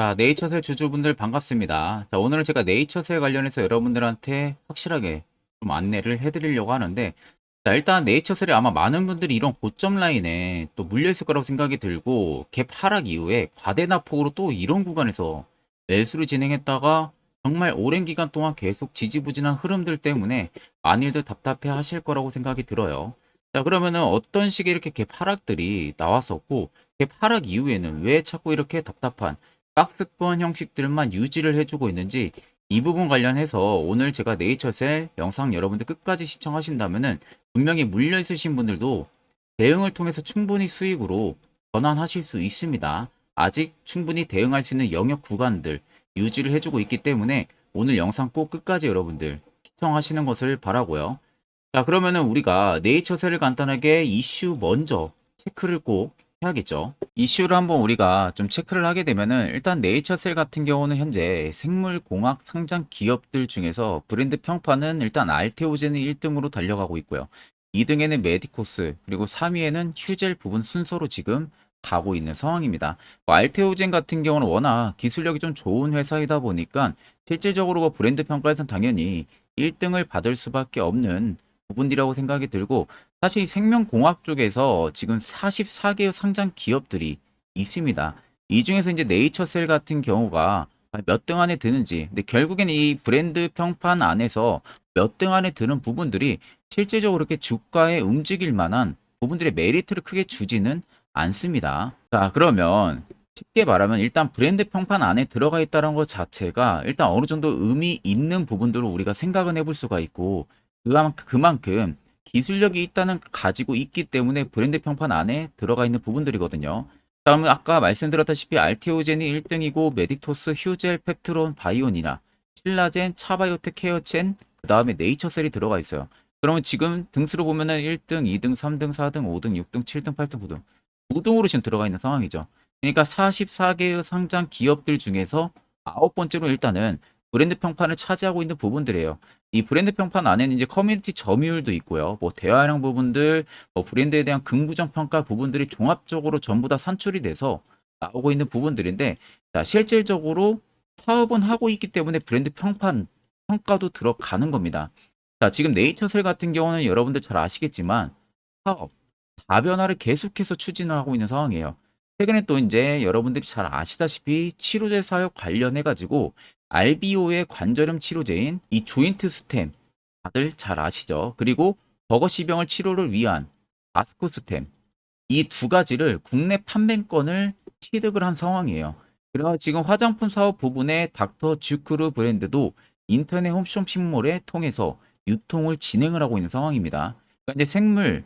자, 네이처셀 주주분들 반갑습니다. 자, 오늘은 제가 네이처셀 관련해서 여러분들한테 확실하게 좀 안내를 해드리려고 하는데, 자, 일단 네이처셀이 아마 많은 분들이 이런 고점 라인에 또 물려있을 거라고 생각이 들고, 갭 하락 이후에 과대납폭으로 또 이런 구간에서 매수를 진행했다가 정말 오랜 기간 동안 계속 지지부진한 흐름들 때문에 많이들 답답해 하실 거라고 생각이 들어요. 자, 그러면은 어떤 식의 이렇게 갭 하락들이 나왔었고, 갭 하락 이후에는 왜 자꾸 이렇게 답답한 박스권 형식들만 유지를 해주고 있는지, 이 부분 관련해서 오늘 제가 네이처셀 영상 여러분들 끝까지 시청하신다면은 분명히 물려 있으신 분들도 대응을 통해서 충분히 수익으로 전환하실 수 있습니다. 아직 충분히 대응할 수 있는 영역 구간들 유지를 해주고 있기 때문에 오늘 영상 꼭 끝까지 여러분들 시청하시는 것을 바라고요. 자, 그러면은 우리가 네이처셀을 간단하게 이슈 먼저 체크를 꼭 해야겠죠. 이슈를 한번 우리가 좀 체크를 하게 되면은 일단 네이처셀 같은 경우는 현재 생물공학 상장 기업들 중에서 브랜드 평판은 일단 알테오젠이 1등으로 달려가고 있고요. 2등에는 메디코스, 그리고 3위에는 휴젤 부분 순서로 지금 가고 있는 상황입니다. 뭐 알테오젠 같은 경우는 워낙 기술력이 좀 좋은 회사이다 보니까 실질적으로 뭐 브랜드 평가에서는 당연히 1등을 받을 수밖에 없는 부분이라고 생각이 들고, 사실 생명공학 쪽에서 지금 44개의 상장 기업들이 있습니다. 이 중에서 이제 네이처셀 같은 경우가 몇 등 안에 드는지, 근데 결국에는 이 브랜드 평판 안에서 몇 등 안에 드는 부분들이 실제적으로 이렇게 주가에 움직일 만한 부분들의 메리트를 크게 주지는 않습니다. 자, 그러면 쉽게 말하면 일단 브랜드 평판 안에 들어가 있다는 것 자체가 일단 어느 정도 의미 있는 부분들을 우리가 생각은 해볼 수가 있고, 그만큼 기술력이 있다는 가지고 있기 때문에 브랜드 평판 안에 들어가 있는 부분들이거든요. 다음은 아까 말씀드렸다시피 알테오젠이 1등이고 메딕토스, 휴젤, 펩트론, 바이온이나 신라젠, 차바이오텍, 케어첸, 그 다음에 네이처셀이 들어가 있어요. 그러면 지금 등수로 보면은 1등, 2등, 3등, 4등, 5등, 6등, 7등, 8등, 9등 9등으로 지금 들어가 있는 상황이죠. 그러니까 44개의 상장 기업들 중에서 9번째로 일단은 브랜드 평판을 차지하고 있는 부분들이에요. 이 브랜드 평판 안에는 이제 커뮤니티 점유율도 있고요. 뭐 대화량 부분들, 뭐 브랜드에 대한 긍부정 평가 부분들이 종합적으로 전부 다 산출이 돼서 나오고 있는 부분들인데, 자, 실질적으로 사업은 하고 있기 때문에 브랜드 평판 평가도 들어가는 겁니다. 자, 지금 네이처셀 같은 경우는 여러분들 잘 아시겠지만 사업 다변화를 계속해서 추진을 하고 있는 상황이에요. 최근에 또 이제 여러분들이 잘 아시다시피 치료제 사업 관련해 가지고 RBO의 관절염 치료제인 이 조인트 스템 다들 잘 아시죠? 그리고 버거시병을 치료를 위한 아스코 스템, 이 두 가지를 국내 판매권을 취득을 한 상황이에요. 그래서 지금 화장품 사업 부분의 닥터 주크루 브랜드도 인터넷 홈쇼핑몰에 통해서 유통을 진행을 하고 있는 상황입니다. 그러니까 이제 생물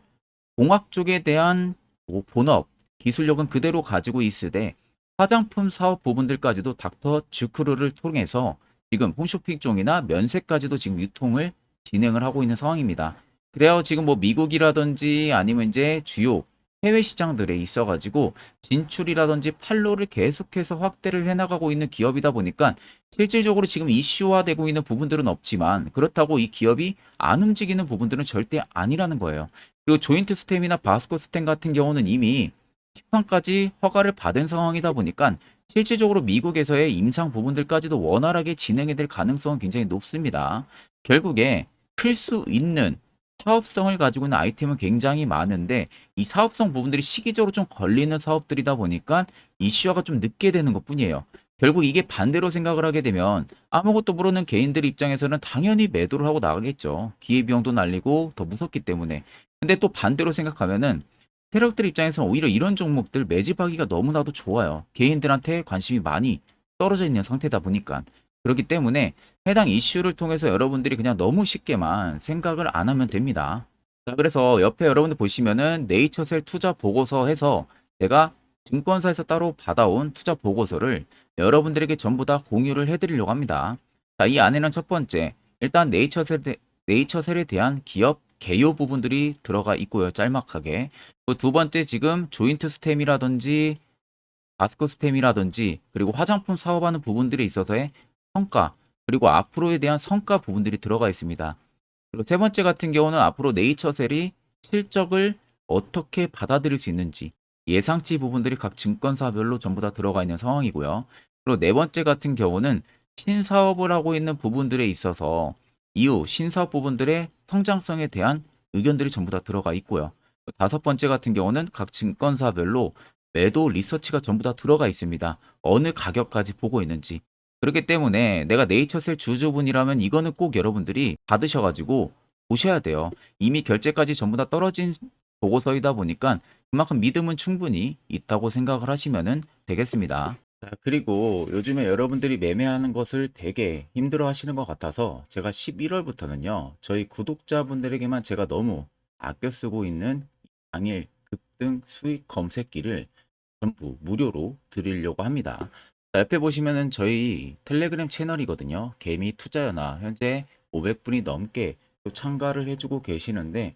공학 쪽에 대한 뭐 본업, 기술력은 그대로 가지고 있으되 화장품 사업 부분들까지도 닥터 주크루를 통해서 지금 홈쇼핑 쪽이나 면세까지도 지금 유통을 진행을 하고 있는 상황입니다. 그래야 지금 뭐 미국이라든지 아니면 이제 주요 해외 시장들에 있어가지고 진출이라든지 판로를 계속해서 확대를 해나가고 있는 기업이다 보니까 실질적으로 지금 이슈화되고 있는 부분들은 없지만, 그렇다고 이 기업이 안 움직이는 부분들은 절대 아니라는 거예요. 그리고 조인트 스템이나 바스코 스템 같은 경우는 이미 시판까지 허가를 받은 상황이다 보니까 실질적으로 미국에서의 임상 부분들까지도 원활하게 진행이 될 가능성은 굉장히 높습니다. 결국에 클 수 있는 사업성을 가지고 있는 아이템은 굉장히 많은데, 이 사업성 부분들이 시기적으로 좀 걸리는 사업들이다 보니까 이슈화가 좀 늦게 되는 것뿐이에요. 결국 이게 반대로 생각을 하게 되면 아무것도 모르는 개인들 입장에서는 당연히 매도를 하고 나가겠죠. 기회비용도 날리고 더 무섭기 때문에. 근데 또 반대로 생각하면은 세력들 입장에서는 오히려 이런 종목들 매집하기가 너무나도 좋아요. 개인들한테 관심이 많이 떨어져 있는 상태다 보니까. 그렇기 때문에 해당 이슈를 통해서 여러분들이 그냥 너무 쉽게만 생각을 안 하면 됩니다. 자, 그래서 옆에 여러분들 보시면은 네이처셀 투자 보고서 해서 제가 증권사에서 따로 받아온 투자 보고서를 여러분들에게 전부 다 공유를 해드리려고 합니다. 자, 이 안에는 첫 번째, 일단 네이처셀에 대한 기업 개요 부분들이 들어가 있고요. 짤막하게. 그 두 번째, 지금 조인트 스템이라든지 바스코 스템이라든지 그리고 화장품 사업하는 부분들에 있어서의 성과, 그리고 앞으로에 대한 성과 부분들이 들어가 있습니다. 그리고 세 번째 같은 경우는 앞으로 네이처셀이 실적을 어떻게 받아들일 수 있는지 예상치 부분들이 각 증권사별로 전부 다 들어가 있는 상황이고요. 그리고 네 번째 같은 경우는 신사업을 하고 있는 부분들에 있어서 이후 신사업 부분들의 성장성에 대한 의견들이 전부 다 들어가 있고요. 다섯 번째 같은 경우는 각 증권사별로 매도 리서치가 전부 다 들어가 있습니다. 어느 가격까지 보고 있는지. 그렇기 때문에 내가 네이처셀 주주분이라면 이거는 꼭 여러분들이 받으셔가지고 보셔야 돼요. 이미 결제까지 전부 다 떨어진 보고서이다 보니까 그만큼 믿음은 충분히 있다고 생각을 하시면 되겠습니다. 자, 그리고 요즘에 여러분들이 매매하는 것을 되게 힘들어 하시는 것 같아서 제가 11월부터는요, 저희 구독자분들에게만 제가 너무 아껴 쓰고 있는 당일 급등 수익 검색기를 전부 무료로 드리려고 합니다. 자, 옆에 보시면은 저희 텔레그램 채널이거든요. 개미 투자연화 현재 500분이 넘게 또 참가를 해주고 계시는데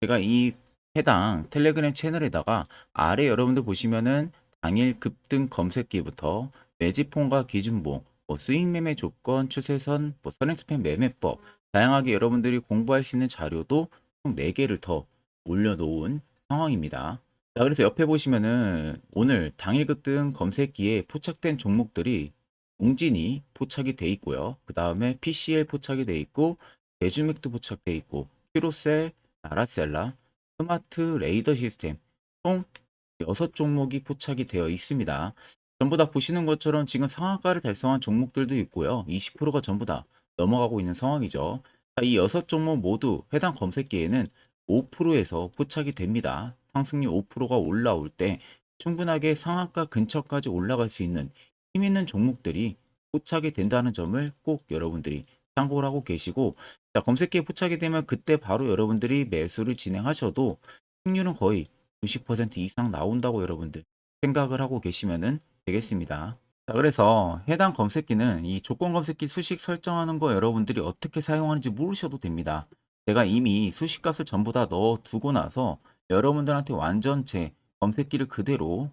제가 이 해당 텔레그램 채널에다가 아래 여러분들 보시면은 당일 급등 검색기부터 매집폰과 기준봉, 뭐 수익 매매 조건, 추세선, 뭐 선행스팸 매매법 다양하게 여러분들이 공부할 수 있는 자료도 총 4개를 더 올려놓은 상황입니다. 자, 그래서 옆에 보시면은 오늘 당일 급등 검색기에 포착된 종목들이 웅진이 포착이 돼 있고요. 그 다음에 PCL 포착이 돼 있고 대주맥도 포착돼 있고 큐로셀, 나라셀라, 스마트 레이더 시스템 총 6종목이 포착이 되어 있습니다. 전부 다 보시는 것처럼 지금 상한가를 달성한 종목들도 있고요. 20%가 전부 다 넘어가고 있는 상황이죠. 자, 이 6종목 모두 해당 검색기에는 5%에서 포착이 됩니다. 상승률 5%가 올라올 때 충분하게 상한가 근처까지 올라갈 수 있는 힘 있는 종목들이 포착이 된다는 점을 꼭 여러분들이 참고를 하고 계시고, 자, 검색기에 포착이 되면 그때 바로 여러분들이 매수를 진행하셔도 승률은 거의 90% 이상 나온다고 여러분들 생각을 하고 계시면 되겠습니다. 자, 그래서 해당 검색기는 이 조건 검색기 수식 설정하는 거 여러분들이 어떻게 사용하는지 모르셔도 됩니다. 제가 이미 수식값을 전부 다 넣어 두고 나서 여러분들한테 완전체 검색기를 그대로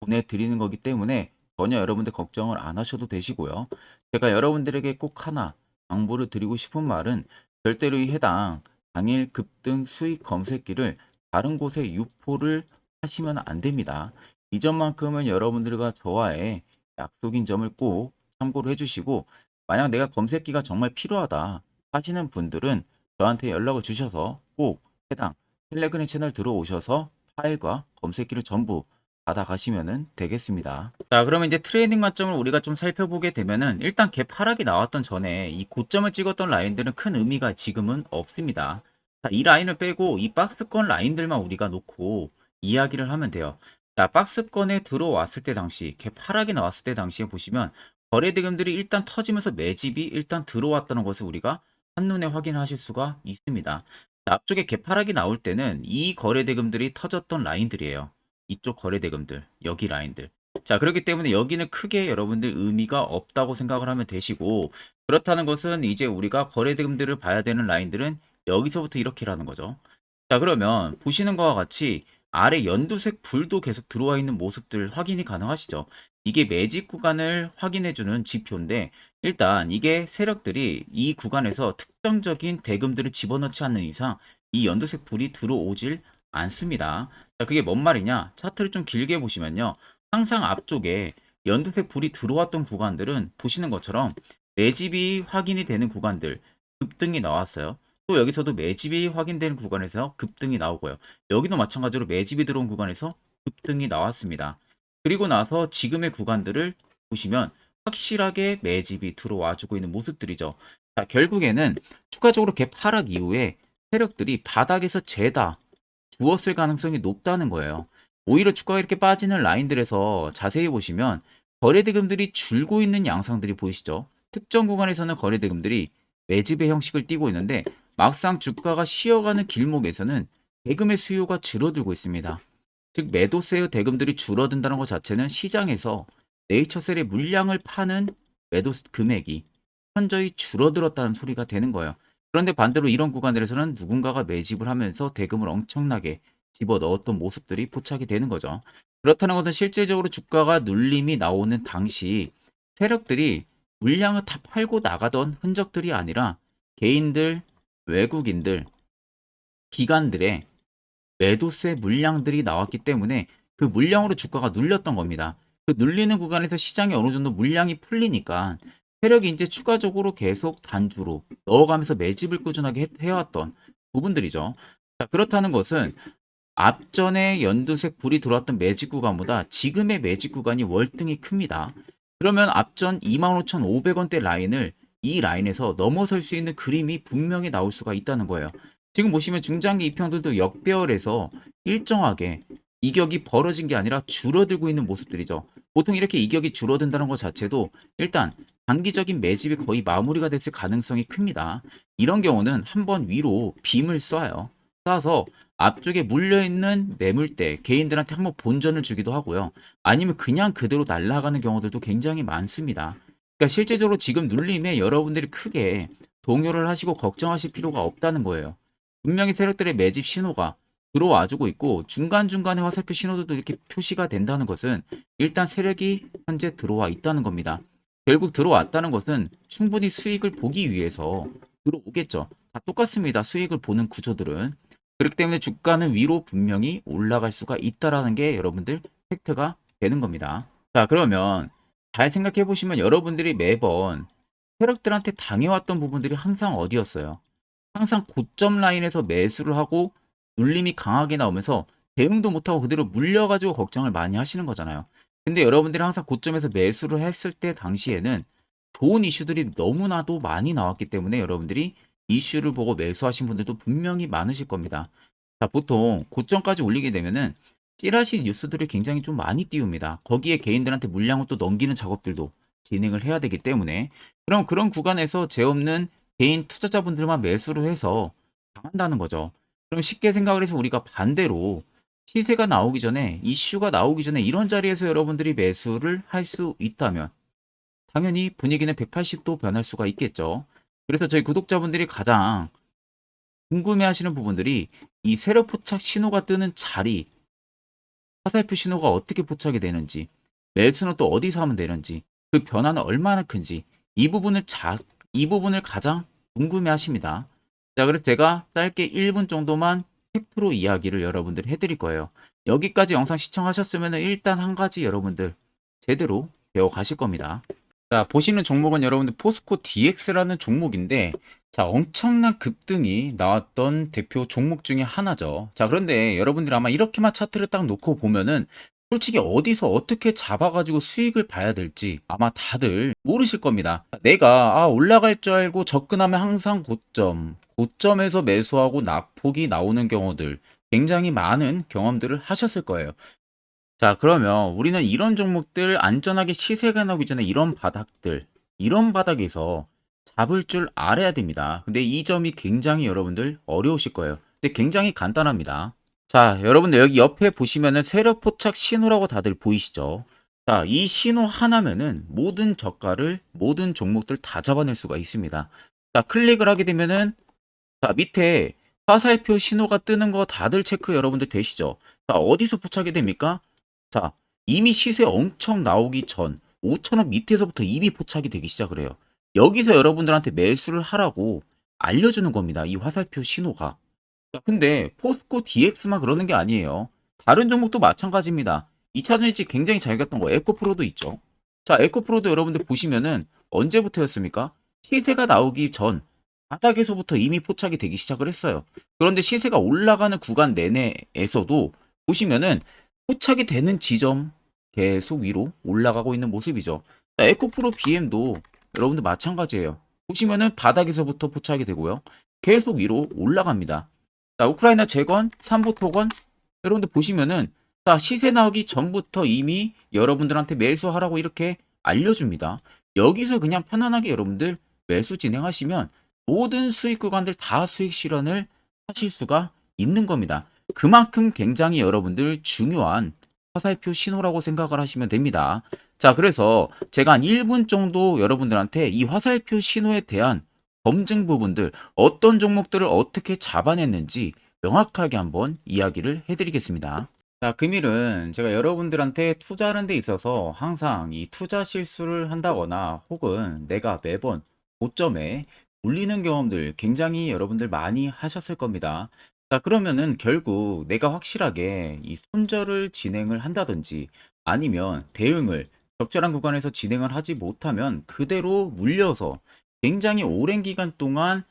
보내드리는 거기 때문에 전혀 여러분들 걱정을 안 하셔도 되시고요. 제가 여러분들에게 꼭 하나 당부를 드리고 싶은 말은 절대로 이 해당 당일 급등 수익 검색기를 다른 곳에 유포를 하시면 안 됩니다. 이 점만큼은 여러분들과 저와의 약속인 점을 꼭 참고를 해주시고, 만약 내가 검색기가 정말 필요하다 하시는 분들은 저한테 연락을 주셔서 꼭 해당 텔레그램 채널 들어오셔서 파일과 검색기를 전부 받아가시면 되겠습니다. 자, 그러면 이제 트레이딩 관점을 우리가 좀 살펴보게 되면은 일단 갭 하락이 나왔던 전에 이 고점을 찍었던 라인들은 큰 의미가 지금은 없습니다. 자, 이 라인을 빼고 이 박스권 라인들만 우리가 놓고 이야기를 하면 돼요. 자, 박스권에 들어왔을 때 당시 갭 하락이 나왔을 때 당시에 보시면 거래 대금들이 일단 터지면서 매집이 일단 들어왔다는 것을 우리가 한눈에 확인하실 수가 있습니다. 자, 앞쪽에 갭 하락이 나올 때는 이 거래 대금들이 터졌던 라인들이에요. 이쪽 거래 대금들, 여기 라인들. 자, 그렇기 때문에 여기는 크게 여러분들 의미가 없다고 생각을 하면 되시고, 그렇다는 것은 이제 우리가 거래 대금들을 봐야 되는 라인들은 여기서부터 이렇게라는 거죠. 자, 그러면 보시는 것과 같이 아래 연두색 불도 계속 들어와 있는 모습들 확인이 가능하시죠? 이게 매집 구간을 확인해주는 지표인데, 일단 이게 세력들이 이 구간에서 특정적인 대금들을 집어넣지 않는 이상 이 연두색 불이 들어오질 않습니다. 자, 그게 뭔 말이냐? 차트를 좀 길게 보시면요. 항상 앞쪽에 연두색 불이 들어왔던 구간들은 보시는 것처럼 매집이 확인이 되는 구간들, 급등이 나왔어요. 또 여기서도 매집이 확인되는 구간에서 급등이 나오고요. 여기도 마찬가지로 매집이 들어온 구간에서 급등이 나왔습니다. 그리고 나서 지금의 구간들을 보시면 확실하게 매집이 들어와 주고 있는 모습들이죠. 자, 결국에는 추가적으로 갭 하락 이후에 세력들이 바닥에서 재다 주었을 가능성이 높다는 거예요. 오히려 주가가 이렇게 빠지는 라인들에서 자세히 보시면 거래대금들이 줄고 있는 양상들이 보이시죠? 특정 구간에서는 거래대금들이 매집의 형식을 띠고 있는데 막상 주가가 쉬어가는 길목에서는 대금의 수요가 줄어들고 있습니다. 즉 매도세의 대금들이 줄어든다는 것 자체는 시장에서 네이처셀의 물량을 파는 매도 금액이 현저히 줄어들었다는 소리가 되는 거예요. 그런데 반대로 이런 구간들에서는 누군가가 매집을 하면서 대금을 엄청나게 집어넣었던 모습들이 포착이 되는 거죠. 그렇다는 것은 실질적으로 주가가 눌림이 나오는 당시 세력들이 물량을 다 팔고 나가던 흔적들이 아니라 개인들, 외국인들, 기관들의 매도세 물량들이 나왔기 때문에 그 물량으로 주가가 눌렸던 겁니다. 그 눌리는 구간에서 시장이 어느 정도 물량이 풀리니까 세력이 이제 추가적으로 계속 단주로 넣어가면서 매집을 꾸준하게 해왔던 부분들이죠. 자, 그렇다는 것은 앞전에 연두색 불이 들어왔던 매직 구간보다 지금의 매직 구간이 월등히 큽니다. 그러면 앞전 25,500원대 라인을 이 라인에서 넘어설 수 있는 그림이 분명히 나올 수가 있다는 거예요. 지금 보시면 중장기 이평들도 역배열에서 일정하게 이격이 벌어진 게 아니라 줄어들고 있는 모습들이죠. 보통 이렇게 이격이 줄어든다는 것 자체도 일단 단기적인 매집이 거의 마무리가 됐을 가능성이 큽니다. 이런 경우는 한번 위로 빔을 쏴요. 쏴서 앞쪽에 물려있는 매물대 개인들한테 한번 본전을 주기도 하고요. 아니면 그냥 그대로 날아가는 경우들도 굉장히 많습니다. 그러니까 실제적으로 지금 눌림에 여러분들이 크게 동요를 하시고 걱정하실 필요가 없다는 거예요. 분명히 세력들의 매집 신호가 들어와주고 있고 중간중간에 화살표 신호들도 이렇게 표시가 된다는 것은 일단 세력이 현재 들어와 있다는 겁니다. 결국 들어왔다는 것은 충분히 수익을 보기 위해서 들어오겠죠. 다 똑같습니다. 수익을 보는 구조들은. 그렇기 때문에 주가는 위로 분명히 올라갈 수가 있다라는 게 여러분들 팩트가 되는 겁니다. 자, 그러면 잘 생각해 보시면 여러분들이 매번 세력들한테 당해왔던 부분들이 항상 어디였어요? 항상 고점 라인에서 매수를 하고 눌림이 강하게 나오면서 대응도 못하고 그대로 물려가지고 걱정을 많이 하시는 거잖아요. 근데 여러분들이 항상 고점에서 매수를 했을 때 당시에는 좋은 이슈들이 너무나도 많이 나왔기 때문에 여러분들이 이슈를 보고 매수하신 분들도 분명히 많으실 겁니다. 자, 보통 고점까지 올리게 되면은 찌라시 뉴스들이 굉장히 좀 많이 띄웁니다. 거기에 개인들한테 물량을 또 넘기는 작업들도 진행을 해야 되기 때문에 그럼 그런 구간에서 죄 없는 개인 투자자분들만 매수를 해서 당한다는 거죠. 그럼 쉽게 생각을 해서 우리가 반대로 시세가 나오기 전에 이슈가 나오기 전에 이런 자리에서 여러분들이 매수를 할 수 있다면 당연히 분위기는 180도 변할 수가 있겠죠. 그래서 저희 구독자분들이 가장 궁금해하시는 부분들이 이 세력 포착 신호가 뜨는 자리, 화살표 신호가 어떻게 포착이 되는지, 매수는 또 어디서 하면 되는지, 그 변화는 얼마나 큰지 이 부분을 가장 궁금해하십니다. 자, 그래서 제가 짧게 1분 정도만 팩트로 이야기를 여러분들 해드릴 거예요. 여기까지 영상 시청하셨으면 일단 한 가지 여러분들 제대로 배워 가실 겁니다. 자, 보시는 종목은 여러분들 포스코 DX라는 종목인데, 자, 엄청난 급등이 나왔던 대표 종목 중에 하나죠. 자, 그런데 여러분들 아마 이렇게만 차트를 딱 놓고 보면은 솔직히 어디서 어떻게 잡아가지고 수익을 봐야 될지 아마 다들 모르실 겁니다. 내가 올라갈 줄 알고 접근하면 항상 고점에서 매수하고 낙폭이 나오는 경우들 굉장히 많은 경험들을 하셨을 거예요. 자, 그러면 우리는 이런 종목들 안전하게 시세가 나오기 전에 이런 바닥에서 잡을 줄 알아야 됩니다. 근데 이 점이 굉장히 여러분들 어려우실 거예요. 근데 굉장히 간단합니다. 자, 여러분들 여기 옆에 보시면은 세력 포착 신호라고 다들 보이시죠? 자, 이 신호 하나면은 모든 저가를, 모든 종목들 다 잡아낼 수가 있습니다. 자, 클릭을 하게 되면은 자, 밑에 화살표 신호가 뜨는 거 다들 체크 여러분들 되시죠? 자, 어디서 포착이 됩니까? 자, 이미 시세 엄청 나오기 전 5,000원 밑에서부터 이미 포착이 되기 시작을 해요. 여기서 여러분들한테 매수를 하라고 알려주는 겁니다. 이 화살표 신호가. 자, 근데 포스코 DX만 그러는 게 아니에요. 다른 종목도 마찬가지입니다. 2차전 일찍 굉장히 잘 갔던 거 에코프로도 있죠. 자, 에코프로도 여러분들 보시면은 언제부터였습니까? 시세가 나오기 전 바닥에서부터 이미 포착이 되기 시작을 했어요. 그런데 시세가 올라가는 구간 내내에서도 보시면은 포착이 되는 지점 계속 위로 올라가고 있는 모습이죠. 자, 에코프로 BM도 여러분들 마찬가지예요. 보시면은 바닥에서부터 포착이 되고요. 계속 위로 올라갑니다. 자, 우크라이나 재건, 삼부 토건 여러분들 보시면은 자, 시세 나오기 전부터 이미 여러분들한테 매수하라고 이렇게 알려줍니다. 여기서 그냥 편안하게 여러분들 매수 진행하시면 모든 수익 구간들 다 수익 실현을 하실 수가 있는 겁니다. 그만큼 굉장히 여러분들 중요한 화살표 신호라고 생각을 하시면 됩니다. 자, 그래서 제가 한 1분 정도 여러분들한테 이 화살표 신호에 대한 검증 부분들, 어떤 종목들을 어떻게 잡아냈는지 명확하게 한번 이야기를 해드리겠습니다. 자, 금일은 제가 여러분들한테 투자하는 데 있어서 항상 이 투자 실수를 한다거나 혹은 내가 매번 고점에 물리는 경험들 굉장히 여러분들 많이 하셨을 겁니다. 자, 그러면은 결국 내가 확실하게 이 손절을 진행을 한다든지 아니면 대응을 적절한 구간에서 진행을 하지 못하면 그대로 물려서 굉장히 오랜 기간 동안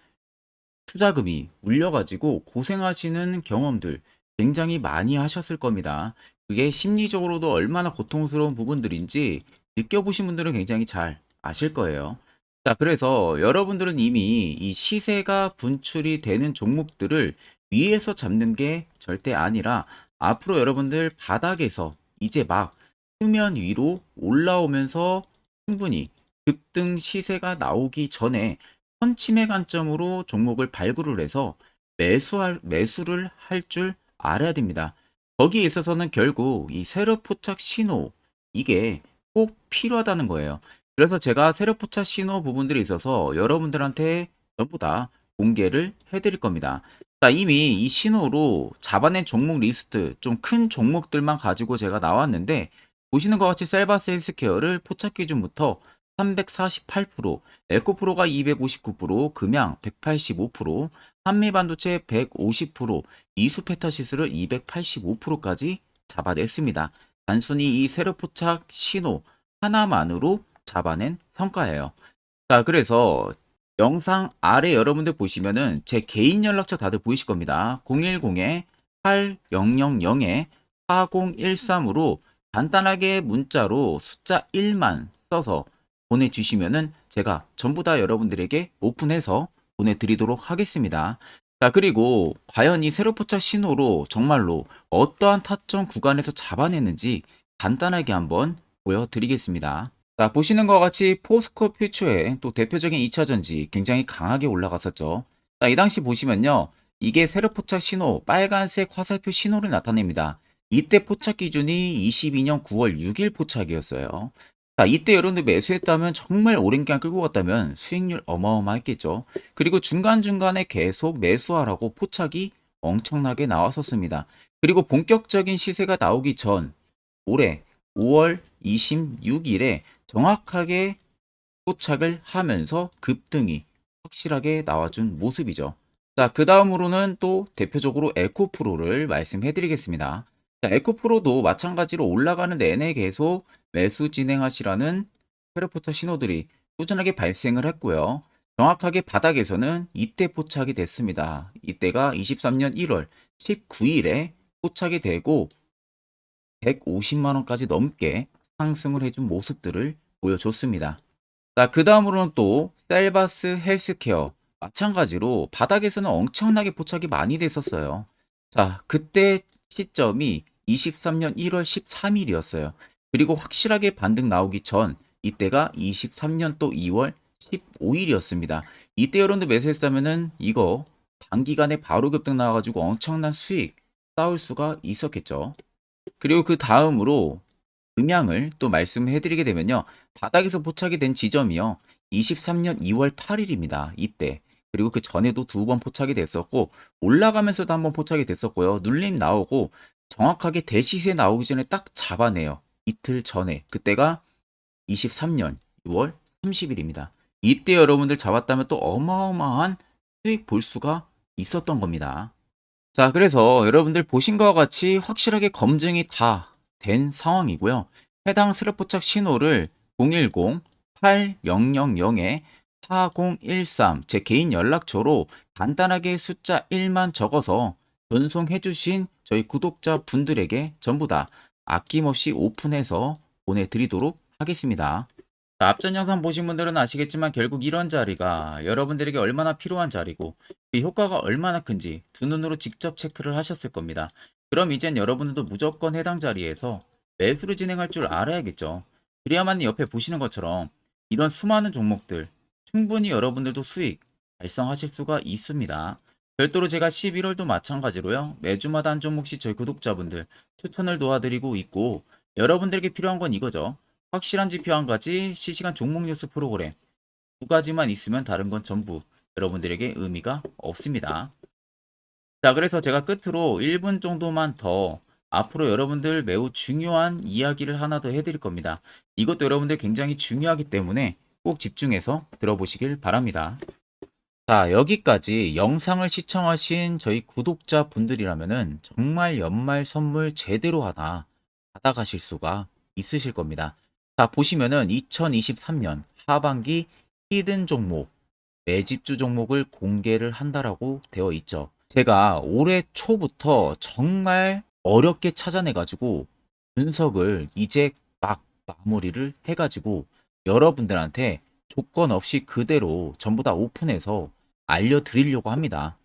투자금이 물려가지고 고생하시는 경험들 굉장히 많이 하셨을 겁니다. 그게 심리적으로도 얼마나 고통스러운 부분들인지 느껴보신 분들은 굉장히 잘 아실 거예요. 자, 그래서 여러분들은 이미 이 시세가 분출이 되는 종목들을 위에서 잡는 게 절대 아니라 앞으로 여러분들 바닥에서 이제 막 수면 위로 올라오면서 충분히 급등 시세가 나오기 전에 선침의 관점으로 종목을 발굴을 해서 매수를 할 줄 알아야 됩니다. 거기에 있어서는 결국 이 세력 포착 신호 이게 꼭 필요하다는 거예요. 그래서 제가 세력 포착 신호 부분들이 있어서 여러분들한테 전부 다 공개를 해드릴 겁니다. 자, 이미 이 신호로 잡아낸 종목 리스트 좀 큰 종목들만 가지고 제가 나왔는데 보시는 것 같이 셀바스 헬스케어를 포착 기준부터 348%, 에코프로가 259%, 금양 185%, 한미반도체 150%, 이수페타시스를 285%까지 잡아냈습니다. 단순히 이 세력포착 신호 하나만으로 잡아낸 성과예요. 자, 그래서 영상 아래 여러분들 보시면은 제 개인 연락처 다들 보이실 겁니다. 010-8000-4013으로 간단하게 문자로 숫자 1만 써서 보내주시면은 제가 전부 다 여러분들에게 오픈해서 보내드리도록 하겠습니다. 자, 그리고 과연 이 세로포착 신호로 정말로 어떠한 타점 구간에서 잡아냈는지 간단하게 한번 보여드리겠습니다. 자, 보시는 것 같이 포스코 퓨처의 또 대표적인 2차전지 굉장히 강하게 올라갔었죠. 자, 이 당시 보시면요. 이게 세로포착 신호, 빨간색 화살표 신호를 나타냅니다. 이때 포착 기준이 22년 9월 6일 포착이었어요. 자, 이때 여러분들 매수했다면 정말 오랜 기간 끌고 갔다면 수익률 어마어마했겠죠. 그리고 중간중간에 계속 매수하라고 포착이 엄청나게 나왔었습니다. 그리고 본격적인 시세가 나오기 전 올해 5월 26일에 정확하게 포착을 하면서 급등이 확실하게 나와준 모습이죠. 자, 그 다음으로는 또 대표적으로 에코프로를 말씀해 드리겠습니다. 자, 에코프로도 마찬가지로 올라가는 내내 계속 매수 진행하시라는 페르포터 신호들이 꾸준하게 발생을 했고요. 정확하게 바닥에서는 이때 포착이 됐습니다. 이때가 23년 1월 19일에 포착이 되고 150만 원까지 넘게 상승을 해준 모습들을 보여줬습니다. 자, 그 다음으로는 또 셀바스 헬스케어 마찬가지로 바닥에서는 엄청나게 포착이 많이 됐었어요. 자, 그때 시점이 23년 1월 13일이었어요. 그리고 확실하게 반등 나오기 전 이때가 23년 또 2월 15일이었습니다. 이때 여러분들 매수했다면은 이거 단기간에 바로 급등 나와가지고 엄청난 수익 쌓을 수가 있었겠죠. 그리고 그 다음으로 음향을 또 말씀해 드리게 되면요. 바닥에서 포착이 된 지점이요. 23년 2월 8일입니다. 이때. 그리고 그 전에도 두 번 포착이 됐었고 올라가면서도 한 번 포착이 됐었고요. 눌림 나오고 정확하게 대시세 나오기 전에 딱 잡아내요. 이틀 전에. 그때가 23년 6월 30일입니다. 이때 여러분들 잡았다면 또 어마어마한 수익 볼 수가 있었던 겁니다. 자, 그래서 여러분들 보신 것과 같이 확실하게 검증이 다 된 상황이고요. 해당 스랩포착 신호를 010-8000-4013 제 개인 연락처로 간단하게 숫자 1만 적어서 전송해 주신 저희 구독자 분들에게 전부 다 아낌없이 오픈해서 보내드리도록 하겠습니다. 자, 앞전 영상 보신 분들은 아시겠지만 결국 이런 자리가 여러분들에게 얼마나 필요한 자리고 그 효과가 얼마나 큰지 두 눈으로 직접 체크를 하셨을 겁니다. 그럼 이젠 여러분들도 무조건 해당 자리에서 매수를 진행할 줄 알아야겠죠. 그래야만 옆에 보시는 것처럼 이런 수많은 종목들 충분히 여러분들도 수익 달성하실 수가 있습니다. 별도로 제가 11월도 마찬가지로요. 매주마다 한 종목씩 저희 구독자분들 추천을 도와드리고 있고 여러분들에게 필요한 건 이거죠. 확실한 지표 한 가지, 실시간 종목 뉴스 프로그램 두 가지만 있으면 다른 건 전부 여러분들에게 의미가 없습니다. 자, 그래서 제가 끝으로 1분 정도만 더 앞으로 여러분들 매우 중요한 이야기를 하나 더 해드릴 겁니다. 이것도 여러분들 굉장히 중요하기 때문에 꼭 집중해서 들어보시길 바랍니다. 자, 여기까지 영상을 시청하신 저희 구독자 분들이라면은 정말 연말 선물 제대로 하나 받아가실 수가 있으실 겁니다. 자, 보시면은 2023년 하반기 히든 종목, 매집주 종목을 공개를 한다라고 되어 있죠. 제가 올해 초부터 정말 어렵게 찾아내가지고 분석을 이제 막 마무리를 해가지고 여러분들한테 조건 없이 그대로 전부 다 오픈해서 알려드리려고 합니다.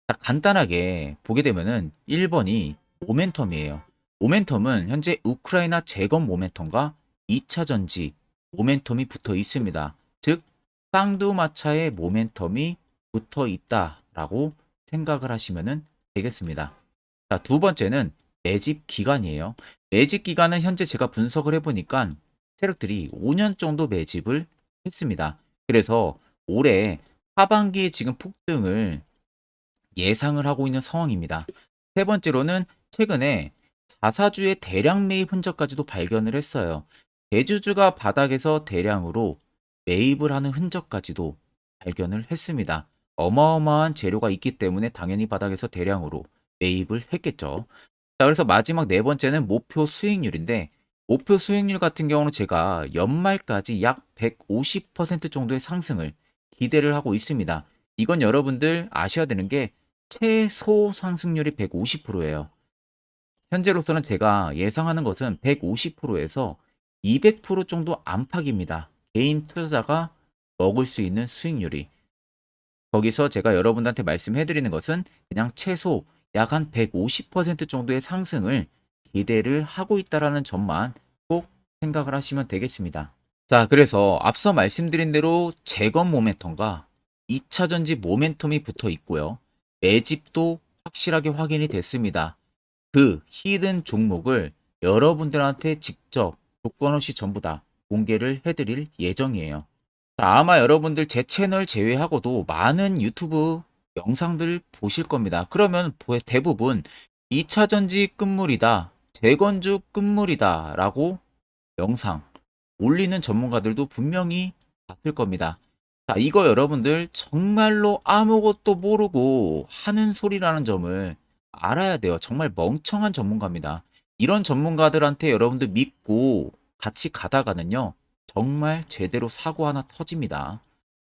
자, 간단하게 보게 되면은 1번이 모멘텀이에요. 모멘텀은 현재 우크라이나 재건 모멘텀과 2차 전지 모멘텀이 붙어 있습니다. 즉, 쌍두마차의 모멘텀이 붙어 있다라고 생각을 하시면 되겠습니다. 자, 두 번째는 매집 기간이에요. 매집 기간은 현재 제가 분석을 해보니까 세력들이 5년 정도 매집을 했습니다. 그래서 올해 하반기에 지금 폭등을 예상을 하고 있는 상황입니다. 세 번째로는 최근에 자사주의 대량 매입 흔적까지도 발견을 했어요. 대주주가 바닥에서 대량으로 매입을 하는 흔적까지도 발견을 했습니다. 어마어마한 재료가 있기 때문에 당연히 바닥에서 대량으로 매입을 했겠죠. 자, 그래서 마지막 네 번째는 목표 수익률인데, 목표 수익률 같은 경우는 제가 연말까지 약 150% 정도의 상승을 기대를 하고 있습니다. 이건 여러분들 아셔야 되는 게 최소 상승률이 150%예요. 현재로서는 제가 예상하는 것은 150%에서 200% 정도 안팎입니다. 개인 투자자가 먹을 수 있는 수익률이. 거기서 제가 여러분들한테 말씀해 드리는 것은 그냥 최소 약 한 150% 정도의 상승을 기대를 하고 있다라는 점만 꼭 생각을 하시면 되겠습니다. 자, 그래서 앞서 말씀드린 대로 재건 모멘텀과 2차 전지 모멘텀이 붙어 있고요. 매집도 확실하게 확인이 됐습니다. 그 히든 종목을 여러분들한테 직접 조건 없이 전부 다 공개를 해드릴 예정이에요. 자, 아마 여러분들 제 채널 제외하고도 많은 유튜브 영상들 보실 겁니다. 그러면 대부분 2차 전지 끝물이다, 재건주 끝물이다 라고 영상 올리는 전문가들도 분명히 봤을 겁니다. 자, 이거 여러분들 정말로 아무것도 모르고 하는 소리라는 점을 알아야 돼요. 정말 멍청한 전문가입니다. 이런 전문가들한테 여러분들 믿고 같이 가다가는요, 정말 제대로 사고 하나 터집니다.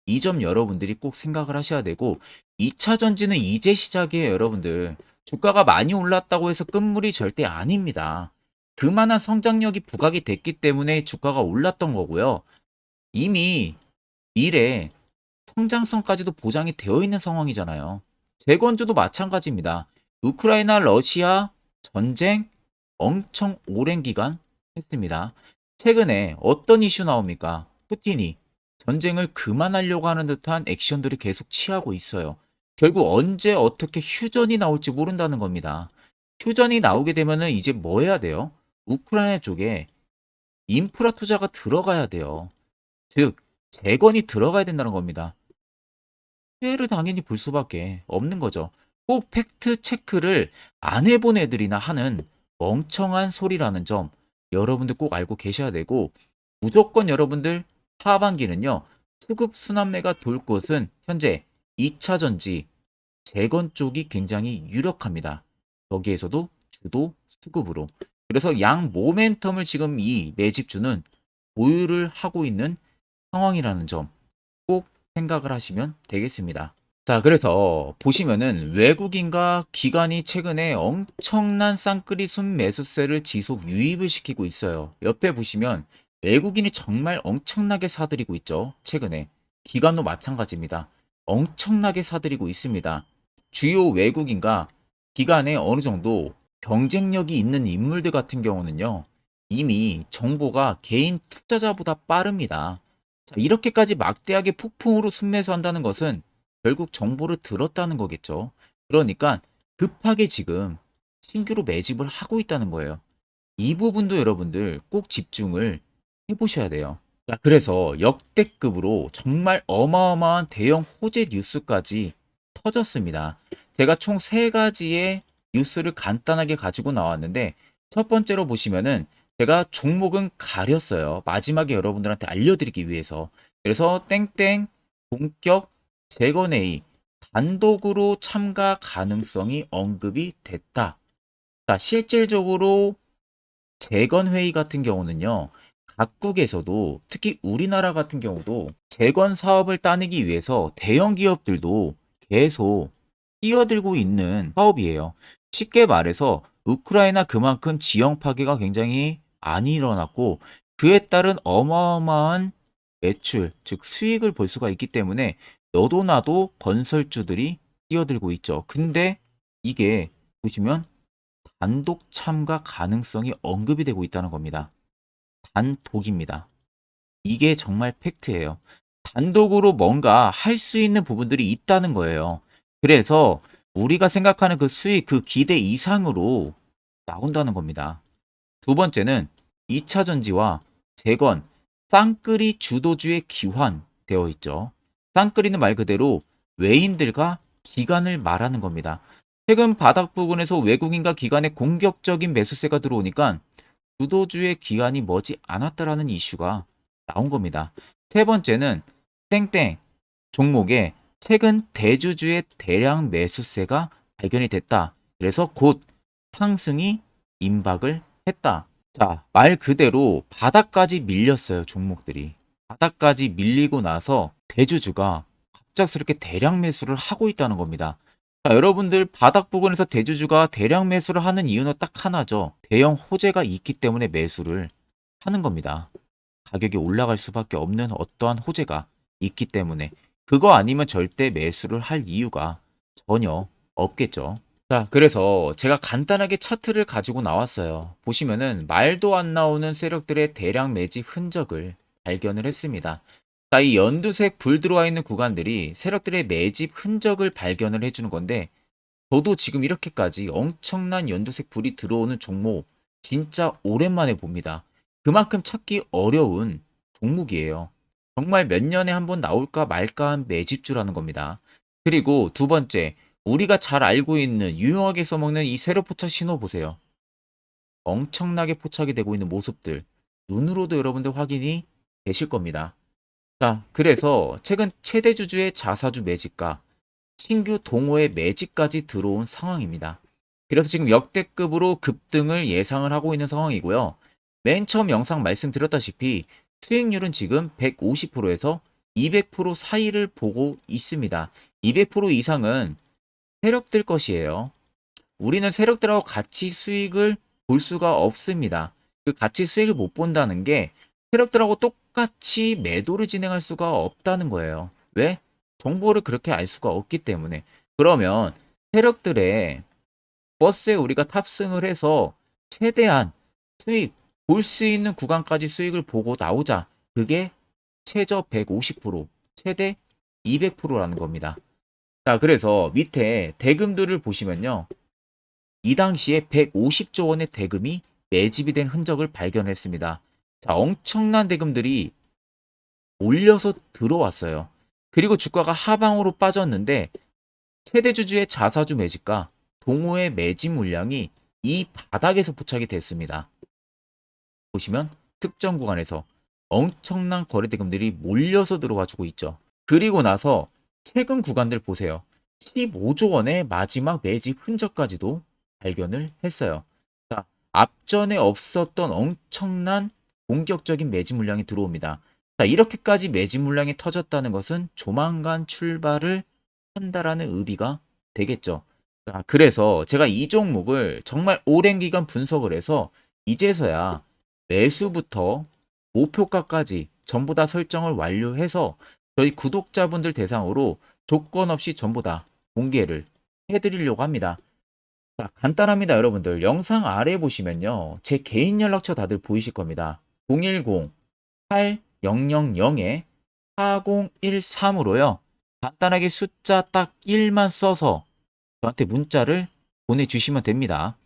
이 점 여러분들이 꼭 생각을 하셔야 되고, 2차 전지는 이제 시작이에요, 여러분들. 주가가 많이 올랐다고 해서 끝물이 절대 아닙니다. 그만한 성장력이 부각이 됐기 때문에 주가가 올랐던 거고요. 이미 미래 성장성까지도 보장이 되어 있는 상황이잖아요. 재건주도 마찬가지입니다. 우크라이나 러시아 전쟁 엄청 오랜 기간 했습니다. 최근에 어떤 이슈 나옵니까? 푸틴이 전쟁을 그만하려고 하는 듯한 액션들을 계속 취하고 있어요. 결국 언제 어떻게 휴전이 나올지 모른다는 겁니다. 휴전이 나오게 되면은 이제 뭐 해야 돼요? 우크라이나 쪽에 인프라 투자가 들어가야 돼요. 즉, 재건이 들어가야 된다는 겁니다. 피해를 당연히 볼 수밖에 없는 거죠. 꼭 팩트 체크를 안 해본 애들이나 하는 멍청한 소리라는 점 여러분들 꼭 알고 계셔야 되고, 무조건 여러분들 하반기는요, 수급 순환매가 돌 곳은 현재 2차 전지 재건 쪽이 굉장히 유력합니다. 거기에서도 주도 수급으로. 그래서 양 모멘텀을 지금 이 매집주는 보유를 하고 있는 상황이라는 점 꼭 생각을 하시면 되겠습니다. 자, 그래서 보시면은 외국인과 기관이 최근에 엄청난 쌍끌이 순 매수세를 지속 유입을 시키고 있어요. 옆에 보시면 외국인이 정말 엄청나게 사들이고 있죠. 최근에. 기관도 마찬가지입니다. 엄청나게 사들이고 있습니다. 주요 외국인과 기관에 어느 정도 경쟁력이 있는 인물들 같은 경우는요, 이미 정보가 개인 투자자보다 빠릅니다. 자, 이렇게까지 막대하게 폭풍으로 순매수한다는 것은 결국 정보를 들었다는 거겠죠. 그러니까 급하게 지금 신규로 매집을 하고 있다는 거예요. 이 부분도 여러분들 꼭 집중을 해보셔야 돼요. 자, 그래서 역대급으로 정말 어마어마한 대형 호재 뉴스까지 터졌습니다. 제가 총 세 가지의 뉴스를 간단하게 가지고 나왔는데, 첫 번째로 보시면은 제가 종목은 가렸어요. 마지막에 여러분들한테 알려드리기 위해서. 그래서 땡땡 본격 재건회의 단독으로 참가 가능성이 언급이 됐다. 자, 실질적으로 재건 회의 같은 경우는요. 각국에서도 특히 우리나라 같은 경우도 재건 사업을 따내기 위해서 대형 기업들도 계속 뛰어들고 있는 사업이에요. 쉽게 말해서 우크라이나 그만큼 지형 파괴가 굉장히 많이 일어났고 그에 따른 어마어마한 매출, 즉 수익을 볼 수가 있기 때문에 너도 나도 건설주들이 뛰어들고 있죠. 근데 이게 보시면 단독 참가 가능성이 언급이 되고 있다는 겁니다. 단독입니다. 이게 정말 팩트예요. 단독으로 뭔가 할 수 있는 부분들이 있다는 거예요. 그래서 우리가 생각하는 그 수익, 그 기대 이상으로 나온다는 겁니다. 두 번째는 2차 전지와 재건, 쌍끌이 주도주의 기환되어 있죠. 쌍끌이는 말 그대로 외인들과 기관을 말하는 겁니다. 최근 바닥 부근에서 외국인과 기관의 공격적인 매수세가 들어오니까 주도주의 기관이 머지 않았다라는 이슈가 나온 겁니다. 세 번째는 땡땡 종목에 최근 대주주의 대량 매수세가 발견이 됐다. 그래서 곧 상승이 임박을 했다. 자, 말 그대로 바닥까지 밀렸어요, 종목들이. 바닥까지 밀리고 나서 대주주가 갑작스럽게 대량 매수를 하고 있다는 겁니다. 자, 여러분들 바닥 부근에서 대주주가 대량 매수를 하는 이유는 딱 하나죠. 대형 호재가 있기 때문에 매수를 하는 겁니다. 가격이 올라갈 수밖에 없는 어떠한 호재가 있기 때문에 그거 아니면 절대 매수를 할 이유가 전혀 없겠죠. 자, 그래서 제가 간단하게 차트를 가지고 나왔어요. 보시면은 말도 안 나오는 세력들의 대량 매집 흔적을 발견을 했습니다. 자, 이 연두색 불 들어와 있는 구간들이 세력들의 매집 흔적을 발견을 해주는 건데 저도 지금 이렇게까지 엄청난 연두색 불이 들어오는 종목 진짜 오랜만에 봅니다. 그만큼 찾기 어려운 종목이에요. 정말 몇 년에 한 번 나올까 말까 한 매집주라는 겁니다. 그리고 두 번째, 우리가 잘 알고 있는 유용하게 써먹는 이 세로 포착 신호 보세요. 엄청나게 포착이 되고 있는 모습들 눈으로도 여러분들 확인이 되실 겁니다. 자, 그래서 최근 최대 주주의 자사주 매집과 신규 동호회 매집까지 들어온 상황입니다. 그래서 지금 역대급으로 급등을 예상을 하고 있는 상황이고요. 맨 처음 영상 말씀드렸다시피 수익률은 지금 150%에서 200% 사이를 보고 있습니다. 200% 이상은 세력들 것이에요. 우리는 세력들하고 같이 수익을 볼 수가 없습니다. 그 같이 수익을 못 본다는 게 세력들하고 똑같이 매도를 진행할 수가 없다는 거예요. 왜? 정보를 그렇게 알 수가 없기 때문에. 그러면 세력들의 버스에 우리가 탑승을 해서 최대한 수익, 볼 수 있는 구간까지 수익을 보고 나오자. 그게 최저 150%, 최대 200%라는 겁니다. 자, 그래서 밑에 대금들을 보시면요. 이 당시에 150조 원의 대금이 매집이 된 흔적을 발견했습니다. 자, 엄청난 대금들이 몰려서 들어왔어요. 그리고 주가가 하방으로 빠졌는데 최대 주주의 자사주 매집과 동호회 매집 물량이 이 바닥에서 포착이 됐습니다. 보시면 특정 구간에서 엄청난 거래 대금들이 몰려서 들어와 주고 있죠. 그리고 나서 최근 구간들 보세요. 15조 원의 마지막 매집 흔적까지도 발견을 했어요. 자, 앞전에 없었던 엄청난 공격적인 매집 물량이 들어옵니다. 자, 이렇게까지 매집 물량이 터졌다는 것은 조만간 출발을 한다라는 의미가 되겠죠. 자, 그래서 제가 이 종목을 정말 오랜 기간 분석을 해서 이제서야 매수부터 목표가까지 전부 다 설정을 완료해서 저희 구독자분들 대상으로 조건 없이 전부 다 공개를 해드리려고 합니다. 자, 간단합니다, 여러분들. 영상 아래 보시면요. 제 개인 연락처 다들 보이실 겁니다. 010-8013-4013으로요. 간단하게 숫자 딱 1만 써서 저한테 문자를 보내주시면 됩니다.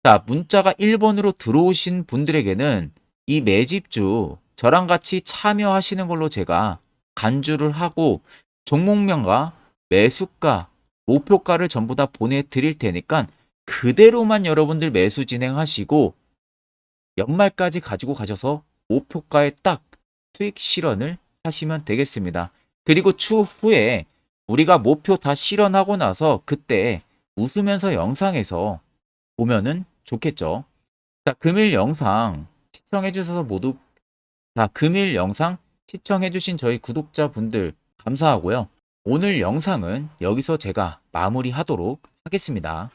자, 문자가 1번으로 들어오신 분들에게는 이 매집주 저랑 같이 참여하시는 걸로 제가 간주를 하고 종목명과 매수가, 목표가를 전부 다 보내드릴 테니까 그대로만 여러분들 매수 진행하시고 연말까지 가지고 가셔서 목표가에 딱 수익 실현을 하시면 되겠습니다. 그리고 추후에 우리가 목표 다 실현하고 나서 그때 웃으면서 영상에서 보면은 좋겠죠. 자, 금일 영상 시청해주셔서 모두, 자, 금일 영상 시청해주신 저희 구독자분들 감사하고요. 오늘 영상은 여기서 제가 마무리하도록 하겠습니다.